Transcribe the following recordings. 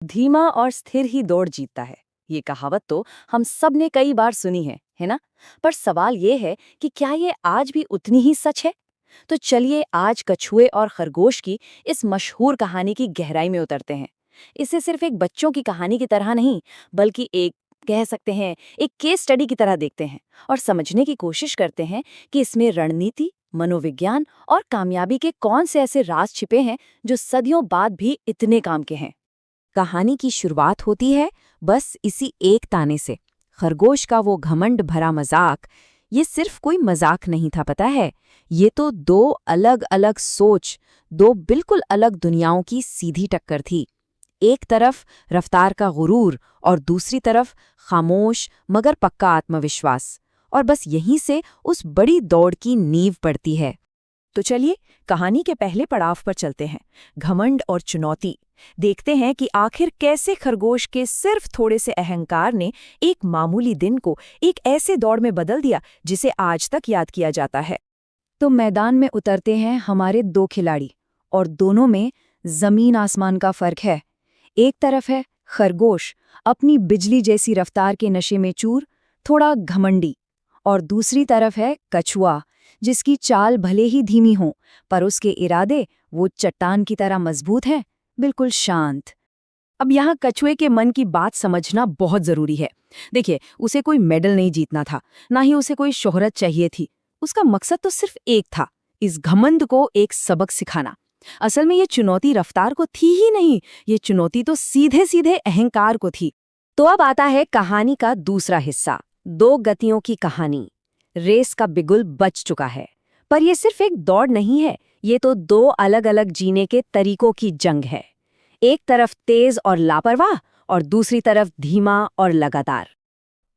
धीमा और स्थिर ही दौड़ जीतता है। ये कहावत तो हम सब ने कई बार सुनी है ना? पर सवाल ये है कि क्या ये आज भी उतनी ही सच है? तो चलिए आज कछुए और खरगोश की इस मशहूर कहानी की गहराई में उतरते हैं। इसे सिर्फ एक बच्चों की कहानी की तरह नहीं, बल्कि एक कह सकते हैं एक केस स्टडी की तरह देखते हैं और समझने की कोशिश करते हैं कि इसमें रणनीति, मनोविज्ञान और कामयाबी के कौन से ऐसे राज छिपे हैं जो सदियों बाद भी इतने काम के हैं। कहानी की शुरुआत होती है बस इसी एक ताने से। खरगोश का वो घमंड भरा मजाक, ये सिर्फ कोई मजाक नहीं था, पता है। ये तो दो अलग अलग सोच, दो बिल्कुल अलग दुनियाओं की सीधी टक्कर थी। एक तरफ रफ्तार का गुरूर और दूसरी तरफ खामोश मगर पक्का आत्मविश्वास। और बस यहीं से उस बड़ी दौड़ की नींव पड़ती है। तो चलिए कहानी के पहले पड़ाव पर चलते हैं, घमंड और चुनौती। देखते हैं कि आखिर कैसे खरगोश के सिर्फ थोड़े से अहंकार ने एक मामूली दिन को एक ऐसे दौड़ में बदल दिया जिसे आज तक याद किया जाता है। तो मैदान में उतरते हैं हमारे दो खिलाड़ी, और दोनों में जमीन आसमान का फर्क है। एक तरफ है खरगोश, अपनी बिजली जैसी रफ्तार के नशे में चूर, थोड़ा घमंडी। और दूसरी तरफ है कछुआ, जिसकी चाल भले ही धीमी हो पर उसके इरादे वो चट्टान की तरह मजबूत हैं, बिल्कुल शांत। अब यहाँ कछुए के मन की बात समझना बहुत जरूरी है। देखिए, उसे कोई मेडल नहीं जीतना था, ना ही उसे कोई शोहरत चाहिए थी। उसका मकसद तो सिर्फ एक था, इस घमंड को एक सबक सिखाना। असल में ये चुनौती रफ्तार को थी ही नहीं, ये चुनौती तो सीधे सीधे अहंकार को थी। तो अब आता है कहानी का दूसरा हिस्सा, दो गतियों की कहानी। रेस का बिगुल बच चुका है, पर यह सिर्फ एक दौड़ नहीं है, ये तो दो अलग अलग जीने के तरीकों की जंग है। एक तरफ तेज और लापरवाह और दूसरी तरफ धीमा और लगातार।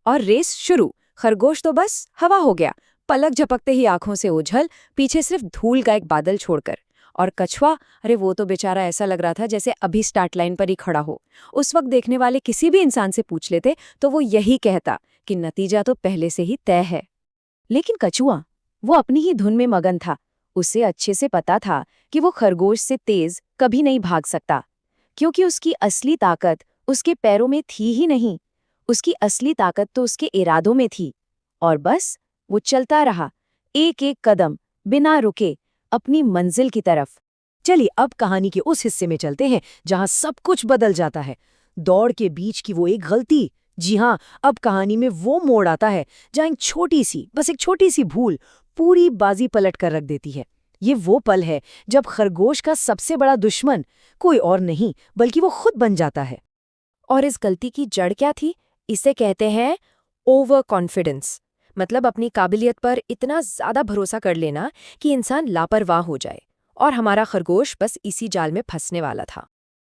और रेस शुरू। खरगोश तो बस हवा हो गया, पलक झपकते ही आंखों से ओझल, पीछे सिर्फ धूल का एक बादल छोड़कर। और कछुआ, अरे वो तो बेचारा ऐसा लग रहा था जैसे अभी स्टार्ट लाइन पर ही खड़ा हो। उस वक्त देखने वाले किसी भी इंसान से पूछ लेते तो वो यही कहता कि नतीजा तो पहले से ही तय है। लेकिन कछुआ, वो अपनी ही धुन में मगन था। उसे अच्छे से पता था कि वो खरगोश से तेज कभी नहीं भाग सकता, क्योंकि उसकी असली ताकत उसके पैरों में थी ही नहीं। उसकी असली ताकत तो उसके इरादों में थी। और बस वो चलता रहा, एक एक कदम बिना रुके, अपनी मंजिल की तरफ। चलिए अब कहानी के उस हिस्से में चलते हैं जहां सब कुछ बदल जाता है। दौड़ के बीच की वो एक गलती। जी हाँ, अब कहानी में वो मोड़ आता है जहां एक छोटी सी भूल पूरी बाजी पलट कर रख देती है। ये वो पल है जब खरगोश का सबसे बड़ा दुश्मन कोई और नहीं बल्कि वो खुद बन जाता है। और इस गलती की जड़ क्या थी? इसे कहते हैं ओवर कॉन्फिडेंस। मतलब अपनी काबिलियत पर इतना ज्यादा भरोसा कर लेना कि इंसान लापरवाह हो जाए। और हमारा खरगोश बस इसी जाल में फंसने वाला था।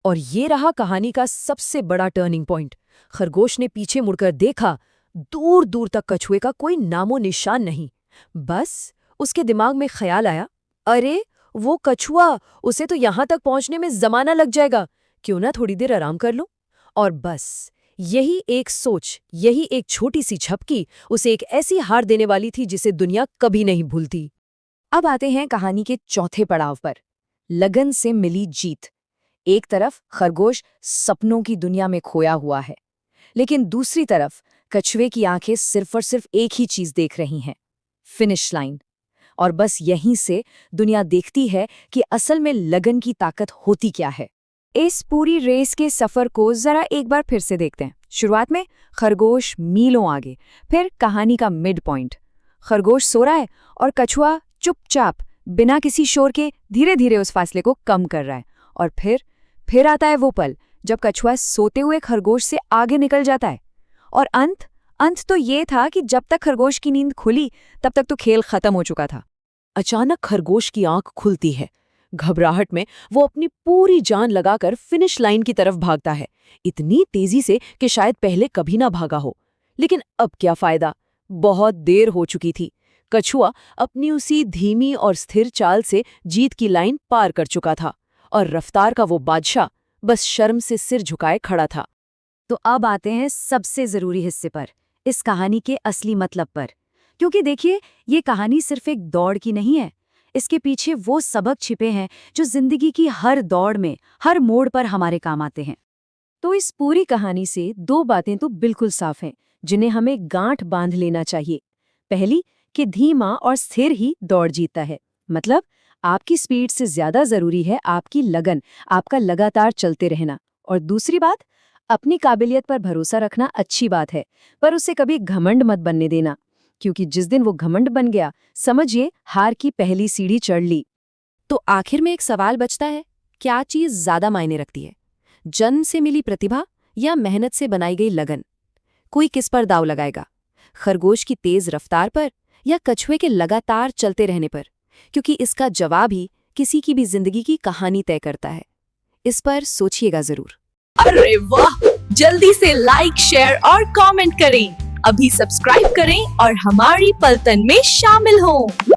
और ये रहा कहानी का सबसे बड़ा टर्निंग पॉइंट। खरगोश ने पीछे मुड़कर देखा, दूर दूर तक कछुए का कोई नामो निशान नहीं। बस उसके दिमाग में ख्याल आया, अरे वो कछुआ, उसे तो यहां तक पहुंचने में जमाना लग जाएगा, क्यों ना थोड़ी देर आराम कर लूं। और बस यही एक सोच, यही एक छोटी सी झपकी उसे एक ऐसी हार देने वाली थी जिसे दुनिया कभी नहीं भूलती। अब आते हैं कहानी के चौथे पड़ाव पर, लगन से मिली जीत। एक तरफ खरगोश सपनों की दुनिया में खोया हुआ है, लेकिन दूसरी तरफ कछुए की आंखें सिर्फ और सिर्फ एक ही चीज देख रही हैं, फिनिश लाइन। और बस यहीं से दुनिया देखती है कि असल में लगन की ताकत होती क्या है। इस पूरी रेस के सफर को जरा एक बार फिर से देखते हैं। शुरुआत में खरगोश मीलों आगे, फिर कहानी का मिड पॉइंट। खरगोश सो रहा है और कछुआ चुपचाप बिना किसी शोर के धीरे धीरे उस फासले को कम कर रहा है। और फिर आता है वो पल जब कछुआ सोते हुए खरगोश से आगे निकल जाता है। और अंत तो ये था कि जब तक खरगोश की नींद खुली तब तक तो खेल खत्म हो चुका था। अचानक खरगोश की आंख खुलती है। घबराहट में वो अपनी पूरी जान लगाकर फिनिश लाइन की तरफ भागता है, इतनी तेजी से कि शायद पहले कभी ना भागा हो। लेकिन अब क्या फायदा, बहुत देर हो चुकी थी। कछुआ अपनी उसी धीमी और स्थिर चाल से जीत की लाइन पार कर चुका था और रफ्तार का वो बादशाह बस शर्म से सिर झुकाए खड़ा था। तो अब आते हैं सबसे जरूरी हिस्से पर, इस कहानी के असली मतलब पर। क्योंकि देखिए, ये कहानी सिर्फ एक दौड़ की नहीं है, इसके पीछे वो सबक छिपे हैं जो जिंदगी की हर दौड़ में, हर मोड़ पर हमारे काम आते हैं। तो इस पूरी कहानी से दो बातें तो बिल्कुल साफ हैं, जिन्हें हमें गांठ बांध लेना चाहिए। पहली, कि धीमा और स्थिर ही दौड़ जीतता है। मतलब आपकी स्पीड से ज्यादा जरूरी है आपकी लगन, आपका लगातार चलते रहना। और दूसरी बात, अपनी काबिलियत पर भरोसा रखना अच्छी बात है, पर उसे कभी घमंड मत बनने देना, क्योंकि जिस दिन वो घमंड बन गया, समझिए हार की पहली सीढ़ी चढ़ ली। तो आखिर में एक सवाल बचता है, क्या चीज ज्यादा मायने रखती है, जन्म से मिली प्रतिभा या मेहनत से बनाई गई लगन? कोई किस पर दाव लगाएगा, खरगोश की तेज रफ्तार पर या कछुए के लगातार चलते रहने पर? क्योंकि इसका जवाब ही किसी की भी जिंदगी की कहानी तय करता है। इस पर सोचिएगा जरूर। अरे वाह, जल्दी से लाइक, शेयर और कमेंट करें। अभी सब्सक्राइब करें और हमारी पलटन में शामिल हों।